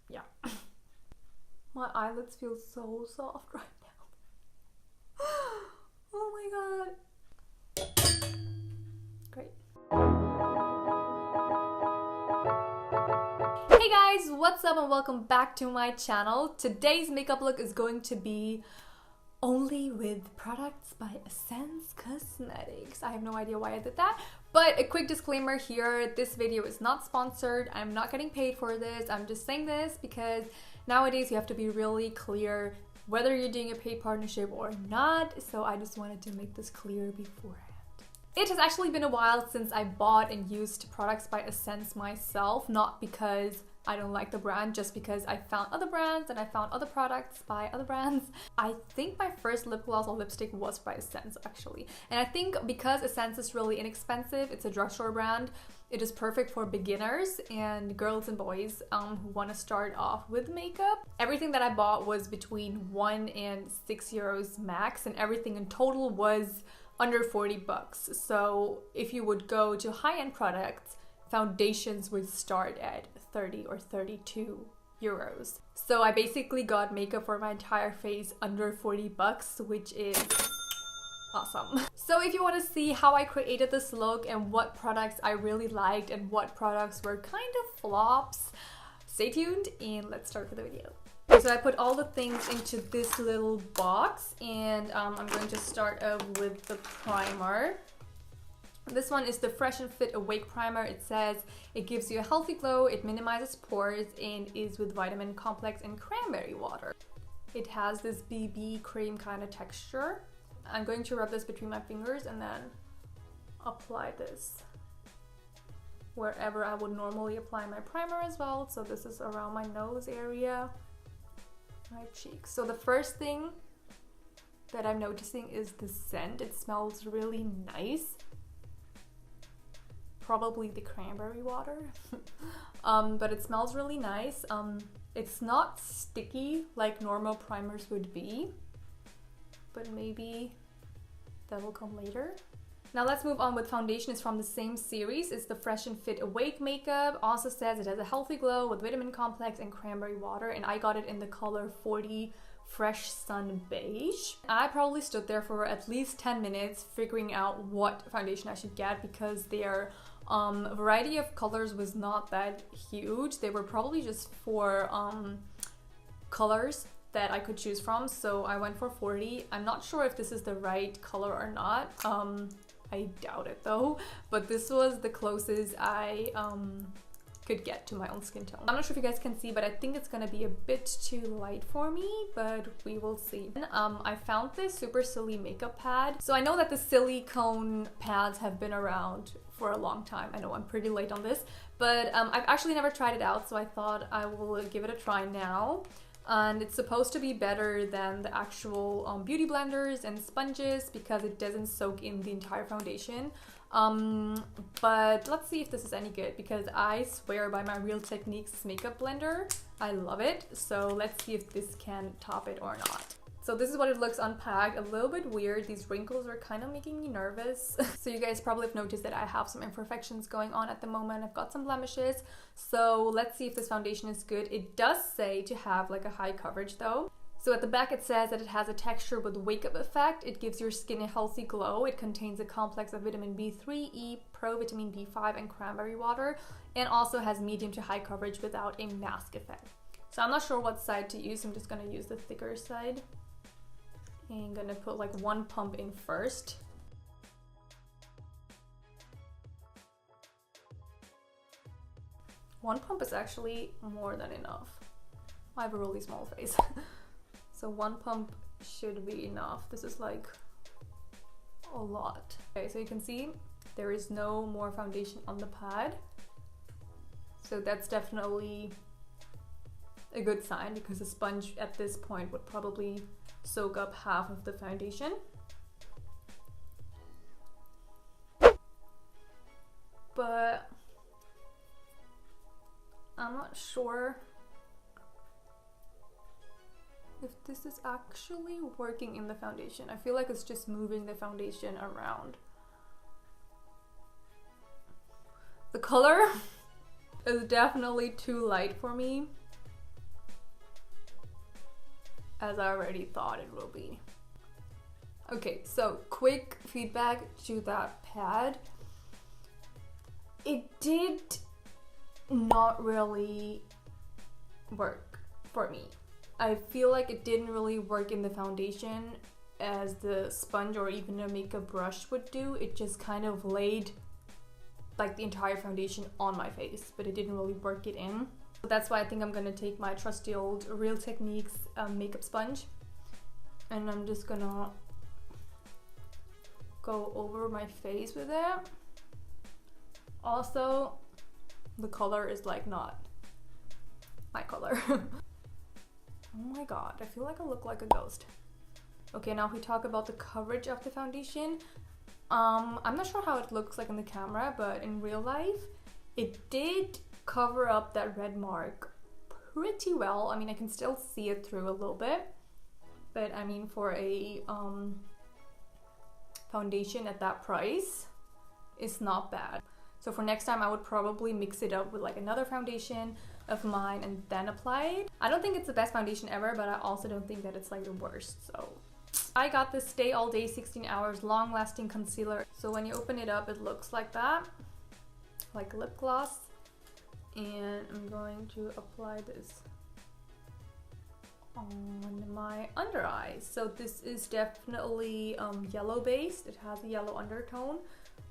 Yeah. My eyelids feel so soft right now. Oh my god. Great. Hey guys, what's up and welcome back to my channel. Today's makeup look is going to be only with products by Essence Cosmetics. I have no idea why I did that, but a quick disclaimer here, this video is not sponsored. I'm not getting paid for this. I'm just saying this because nowadays you have to be really clear whether you're doing a paid partnership or not, so I just wanted to make this clear beforehand. It has actually been a while since I bought and used products by Essence myself, not because I don't like the brand, just because I found other brands and I found other products by other brands. I think my first lip gloss or lipstick was by Essence actually. And I think because Essence is really inexpensive, it's a drugstore brand, it is perfect for beginners and girls and boys who want to start off with makeup. Everything that I bought was between 1 and 6 euros max, and everything in total was under 40 bucks. So if you would go to high-end products, foundations would start at 30 or 32 euros. So I basically got makeup for my entire face under 40 bucks, which is awesome. So if you want to see how I created this look and what products I really liked and what products were kind of flops, stay tuned and let's start with the video. So I put all the things into this little box, and I'm going to start with the primer. This one is the Fresh and Fit Awake Primer. It says it gives you a healthy glow, it minimizes pores, and is with vitamin complex and cranberry water. It has this BB cream kind of texture. I'm going to rub this between my fingers and then apply this wherever I would normally apply my primer as well. So this is around my nose area, my cheeks. So the first thing that I'm noticing is the scent. It smells really nice. Probably the cranberry water. But it smells really nice. It's not sticky like normal primers would be, but maybe that will come later. Now let's move on with foundation. It's from the same series. It's the Fresh and Fit Awake makeup. Also says it has a healthy glow with vitamin complex and cranberry water, and I got it in the color 40 Fresh Sun Beige. I probably stood there for at least 10 minutes figuring out what foundation I should get because their variety of colors was not that huge. They were probably just 4 colors that I could choose from, so I went for 40. I'm not sure if this is the right color or not. I doubt it though, but this was the closest I could get to my own skin tone. I'm not sure if you guys can see, but I think it's gonna be a bit too light for me, but we will see. I found this super silly makeup pad. So I know that the silicone pads have been around for a long time. I know I'm pretty late on this, but I've actually never tried it out, so I thought I will give it a try now. And it's supposed to be better than the actual beauty blenders and sponges because it doesn't soak in the entire foundation. But let's see if this is any good because I swear by my Real Techniques makeup blender. I love it. So let's see if this can top it or not. So this is what it looks unpacked. A little bit weird. These wrinkles are kind of making me nervous. So you guys probably have noticed that I have some imperfections going on at the moment. I've got some blemishes. So let's see if this foundation is good. It does say to have like a high coverage though. So at the back it says that it has a texture with wake up effect. It gives your skin a healthy glow. It contains a complex of vitamin B3, E, provitamin B5 and cranberry water, and also has medium to high coverage without a mask effect. So I'm not sure what side to use. I'm just going to use the thicker side. And I'm gonna put like 1 pump in first. One pump is actually more than enough. I have a really small face. So 1 pump should be enough. This is like a lot. Okay, so you can see there is no more foundation on the pad. So that's definitely a good sign because a sponge at this point would probably soak up half of the foundation. But I'm not sure if this is actually working in the foundation. I feel like it's just moving the foundation around. The color It's definitely too light for me, as I already thought it will be. Okay, so quick feedback to that pad. It did not really work for me. I feel like it didn't really work in the foundation as the sponge or even a makeup brush would do. It just kind of laid like the entire foundation on my face, but it didn't really work it in. So that's why I think I'm gonna take my trusty old Real Techniques makeup sponge, and I'm just gonna go over my face with it. Also, the color is like not my color. Oh my god, I feel like I look like a ghost. Okay, now if we talk about the coverage of the foundation, I'm not sure how it looks like in the camera, but in real life, it did cover up that red mark pretty well. I mean, I can still see it through a little bit, but I mean, for a foundation at that price, it's not bad. So for next time, I would probably mix it up with like another foundation of mine and then apply it. I don't think it's the best foundation ever, but I also don't think that it's like the worst. So I got this Stay All Day 16 Hours Long Lasting Concealer. So when you open it up, it looks like that, like lip gloss. And I'm going to apply this on my under eyes. So this is definitely yellow based. It has a yellow undertone,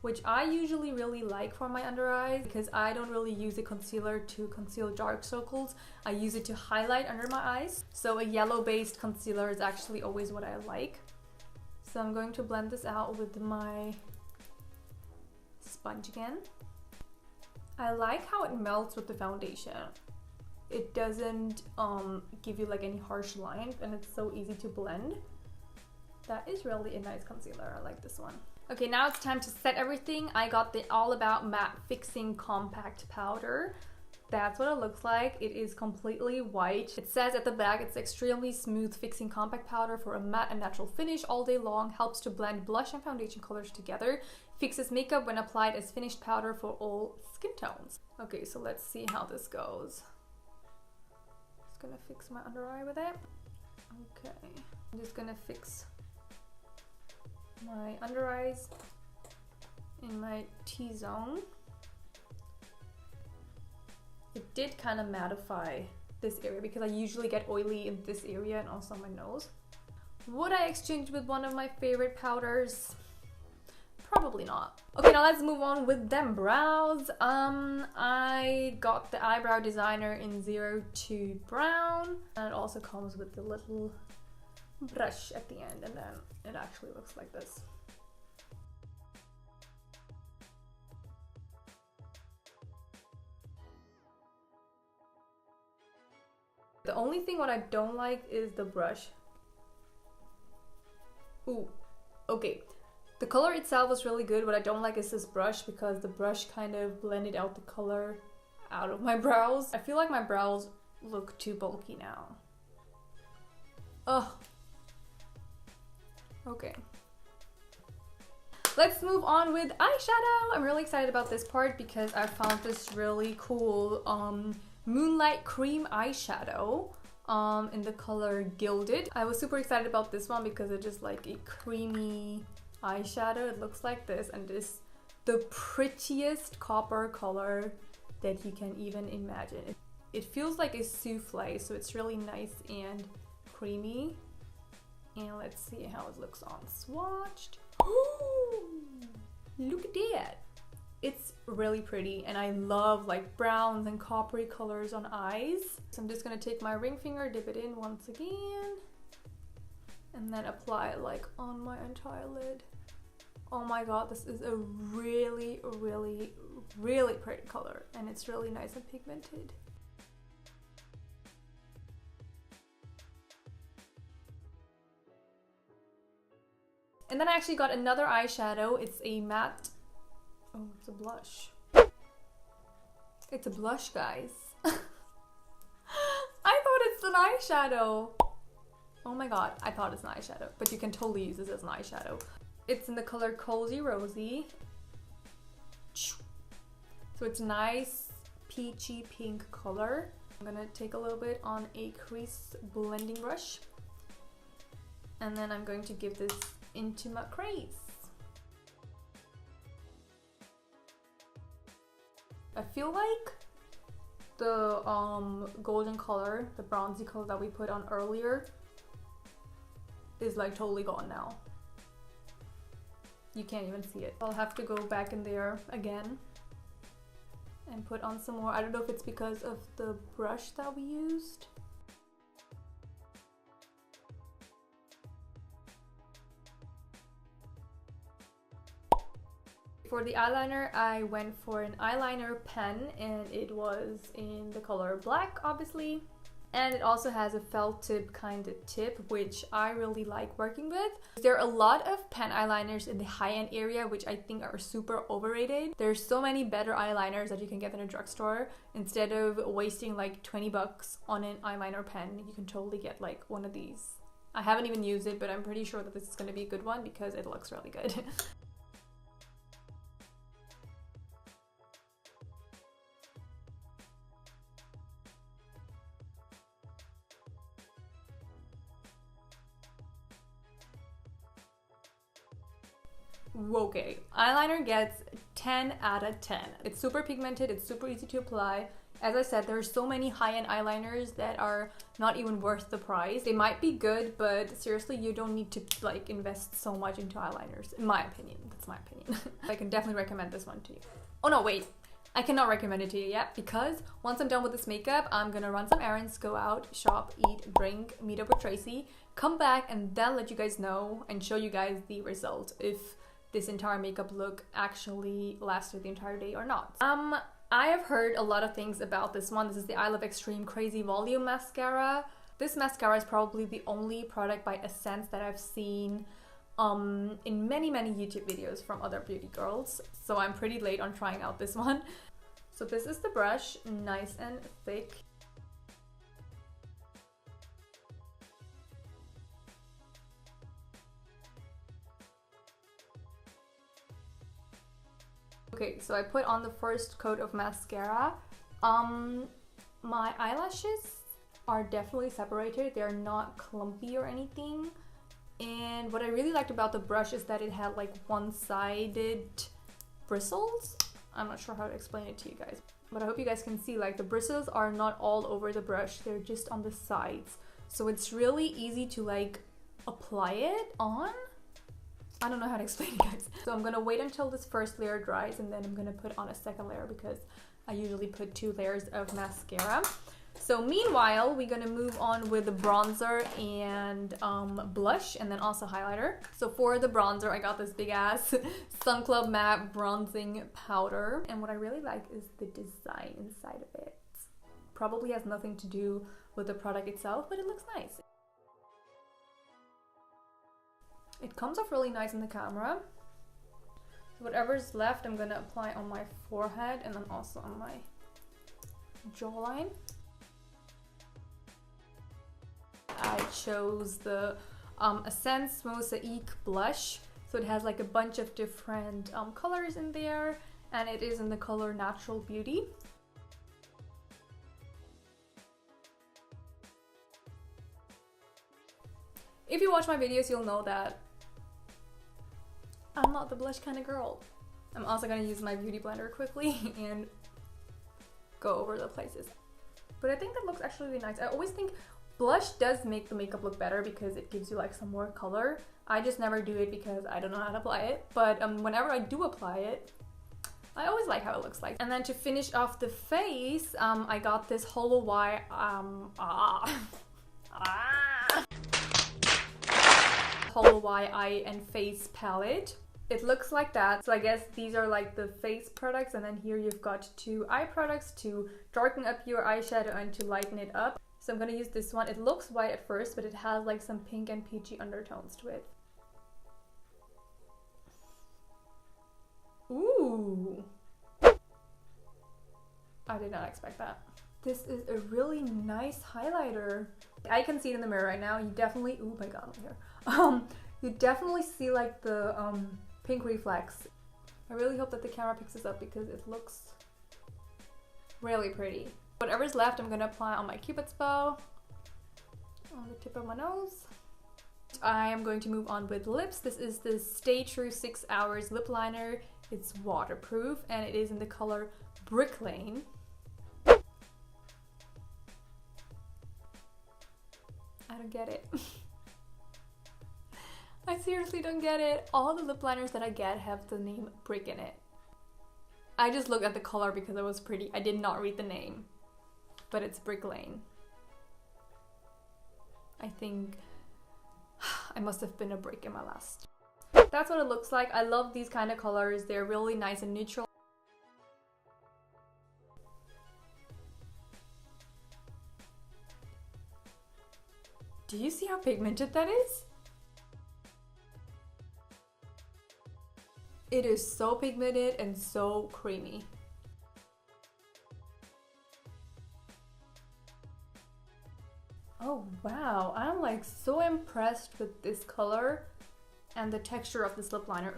which I usually really like for my under eyes because I don't really use a concealer to conceal dark circles. I use it to highlight under my eyes. So a yellow based concealer is actually always what I like. So I'm going to blend this out with my sponge again. I like how it melts with the foundation. It doesn't give you like any harsh lines, and it's so easy to blend. That is really a nice concealer. I like this one. Okay, now it's time to set everything. I got the All About Matte Fixing Compact Powder. That's what it looks like. It is completely white. It says at the back, it's extremely smooth fixing compact powder for a matte and natural finish all day long. Helps to blend blush and foundation colors together. Fixes makeup when applied as finished powder for all skin tones. Okay, so let's see how this goes. Just gonna fix my under eye with it. Okay, I'm just gonna fix my under eyes in my T-zone. It did kind of mattify this area because I usually get oily in this area and also on my nose. Would I exchange with one of my favorite powders? Probably not. Okay, now let's move on with them brows. I got the Eyebrow Designer in 02 Brown, and it also comes with the little brush at the end, and then it actually looks like this. The only thing what I don't like is the brush. Ooh, okay. The color itself was really good. What I don't like is this brush because the brush kind of blended out the color out of my brows. I feel like my brows look too bulky now. Ugh. Okay. Let's move on with eyeshadow. I'm really excited about this part because I found this really cool Moonlight cream eyeshadow in the color Gilded. I was super excited about this one because it's just like a creamy eyeshadow. It looks like this, and it is the prettiest copper color that you can even imagine. It feels like a souffle, so it's really nice and creamy. And let's see how it looks on swatched. Ooh, look at that. It's really pretty, and I love like browns and coppery colors on eyes. So I'm just gonna take my ring finger, dip it in once again, and then apply it like on my entire lid. Oh my god, this is a really, really, really pretty color, and it's really nice and pigmented. And then I actually got another eyeshadow. It's a matte, oh, it's a blush. It's a blush, guys. I thought it's an eyeshadow. Oh my god, I thought it's an eyeshadow, but you can totally use this as an eyeshadow. It's in the color Cosy Rosy. So it's nice, peachy pink color. I'm gonna take a little bit on a crease blending brush, and then I'm going to give this into my crease. I feel like the golden color, the bronzy color that we put on earlier, is like totally gone now. You can't even see it. I'll have to go back in there again and put on some more. I don't know if it's because of the brush that we used. For the eyeliner, I went for an eyeliner pen, and it was in the color Black, obviously. And it also has a felt tip kind of tip, which I really like working with. There are a lot of pen eyeliners in the high-end area, which I think are super overrated. There's so many better eyeliners that you can get in a drugstore. Instead of wasting like 20 bucks on an eyeliner pen, you can totally get like one of these. I haven't even used it, but I'm pretty sure that this is going to be a good one because it looks really good. Okay, eyeliner gets 10 out of 10. It's super pigmented, it's super easy to apply. As I said, there's so many high-end eyeliners that are not even worth the price. They might be good, but seriously, you don't need to like invest so much into eyeliners, in my opinion. That's my opinion. I can definitely recommend this one to you. Oh no, wait. I cannot recommend it to you yet because once I'm done with this makeup, I'm gonna run some errands, go out, shop, eat, drink, meet up with Tracy, come back, and then let you guys know and show you guys the result if this entire makeup look actually lasted the entire day or not. I have heard a lot of things about this one. This is the I Love Extreme Crazy Volume Mascara. This mascara is probably the only product by Essence that I've seen in many YouTube videos from other beauty girls. So I'm pretty late on trying out this one. So this is the brush, nice and thick. Okay, so I put on the first coat of mascara. My eyelashes are definitely separated. They're not clumpy or anything. And what I really liked about the brush is that it had like one-sided bristles. I'm not sure how to explain it to you guys, but I hope you guys can see like the bristles are not all over the brush. They're just on the sides. So it's really easy to like apply it on. I don't know how to explain it, guys. So I'm gonna wait until this first layer dries and then I'm gonna put on a second layer because I usually put 2 layers of mascara. So meanwhile, we're gonna move on with the bronzer and blush and then also highlighter. So for the bronzer, I got this big ass Sun Club Matte Bronzing Powder. And what I really like is the design inside of it. Probably has nothing to do with the product itself, but it looks nice. It comes off really nice in the camera. Whatever's left, I'm gonna apply on my forehead and then also on my jawline. I chose the Essence Mosaic blush. So it has like a bunch of different colors in there, and it is in the color Natural Beauty. If you watch my videos, you'll know that I'm not the blush kind of girl. I'm also gonna use my beauty blender quickly and go over the places. But I think that looks actually really nice. I always think blush does make the makeup look better because it gives you like some more color. I just never do it because I don't know how to apply it. But whenever I do apply it, I always like how it looks like. And then to finish off the face, I got this Holo Holo Eye and Face palette. It looks like that. So I guess these are like the face products, and then here you've got 2 eye products to darken up your eyeshadow and to lighten it up. So I'm gonna use this one. It looks white at first, but it has like some pink and peachy undertones to it. Ooh! I did not expect that. This is a really nice highlighter. I can see it in the mirror right now. You definitely, oh my god, my hair. You definitely see like the pink reflex. I really hope that the camera picks this up because it looks Really pretty. Whatever's left, I'm gonna apply on my Cupid's bow, on the tip of my nose. I am going to move on with lips. This is the Stay True 6 Hours lip liner. It's waterproof and it is in the color Brick Lane. I don't get it. I seriously don't get it. All the lip liners that I get have the name Brick in it. I just looked at the color because it was pretty. I did not read the name, but it's Brick Lane. I think I must have been a brick in my last. That's what it looks like. I love these kind of colors. They're really nice and neutral. Do you see how pigmented that is? It is so pigmented and so creamy. Oh wow, I'm like so impressed with this color and the texture of this lip liner.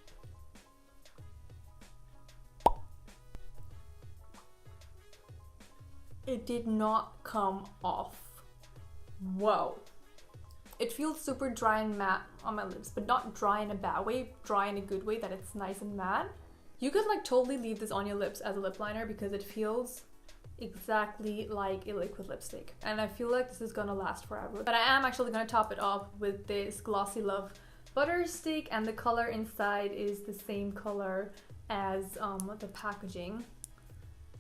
It did not come off. Whoa. It feels super dry and matte on my lips, but not dry in a bad way, dry in a good way that it's nice and matte. You could like totally leave this on your lips as a lip liner because it feels exactly like a liquid lipstick. And I feel like this is gonna last forever. But I am actually gonna top it off with this Glossy Love Butter Stick, and the color inside is the same color as the packaging.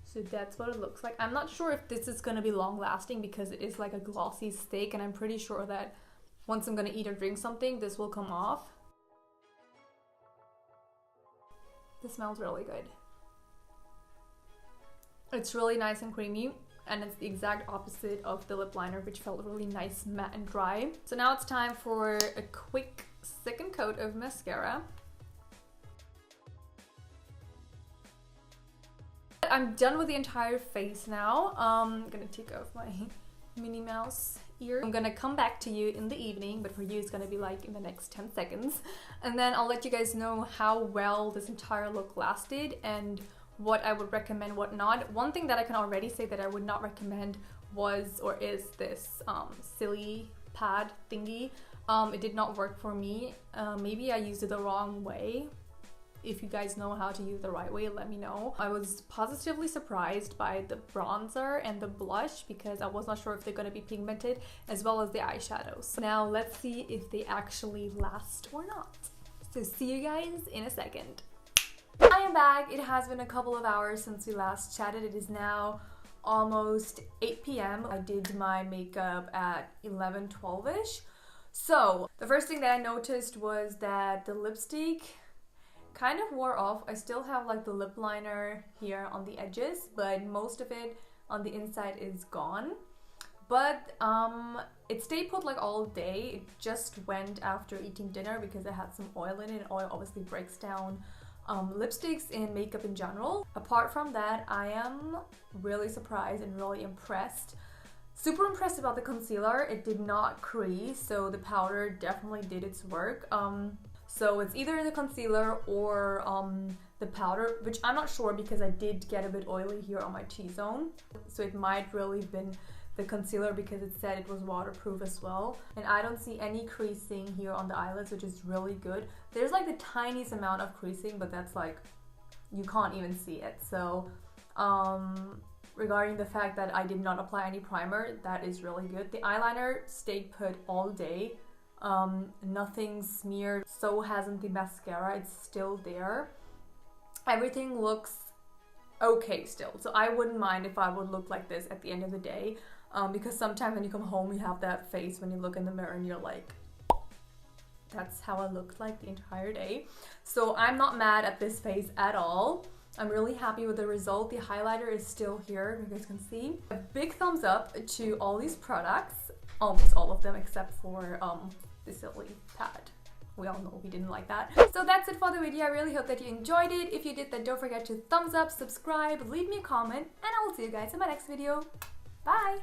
So that's what it looks like. I'm not sure if this is gonna be long lasting because it is like a glossy stick, and I'm pretty sure that once I'm gonna eat or drink something, this will come off. This smells really good. It's really nice and creamy, and it's the exact opposite of the lip liner, which felt really nice, matte and dry. So now it's time for a quick second coat of mascara. I'm done with the entire face now. I'm gonna take off my Minnie Mouse ear. I'm gonna come back to you in the evening, but for you it's gonna be like in the next 10 seconds. And then I'll let you guys know how well this entire look lasted and what I would recommend, what not. One thing that I can already say that I would not recommend was, or is, this silly pad thingy. It did not work for me. Maybe I used it the wrong way. If you guys know how to use it the right way, let me know. I was positively surprised by the bronzer and the blush because I was not sure if they're going to be pigmented, as well as the eyeshadows. Now let's see if they actually last or not. So see you guys in a second. I am back. It has been a couple of hours since we last chatted. It is now almost 8 p.m. I did my makeup at 11-12ish. So the first thing that I noticed was that the lipstick kind of wore off. I still have like the lip liner here on the edges, but most of it on the inside is gone. But it stayed put like all day. It just went after eating dinner because I had some oil in it. Oil obviously breaks down lipsticks and makeup in general. Apart from that, I am really surprised and really impressed. Super impressed about the concealer. It did not crease, so the powder definitely did its work. So it's either the concealer or the powder, which I'm not sure because I did get a bit oily here on my T-zone. So it might really have been the concealer because it said it was waterproof as well. And I don't see any creasing here on the eyelids, which is really good. There's like the tiniest amount of creasing, but that's like, you can't even see it. So regarding the fact that I did not apply any primer, that is really good. The eyeliner stayed put all day. Nothing smeared, so hasn't the mascara. It's still there. Everything looks okay still, so I wouldn't mind if I would look like this at the end of the day, because sometimes when you come home you have that face when you look in the mirror and you're like, that's how I looked like the entire day. So I'm not mad at this face at all. I'm really happy with the result. The highlighter is still here, you guys can see. A big thumbs up to all these products, almost all of them except for the silly pad. We all know we didn't like that. So that's it for the video. I really hope that you enjoyed it. If you did, then don't forget to thumbs up, subscribe, leave me a comment, and I will see you guys in my next video. Bye!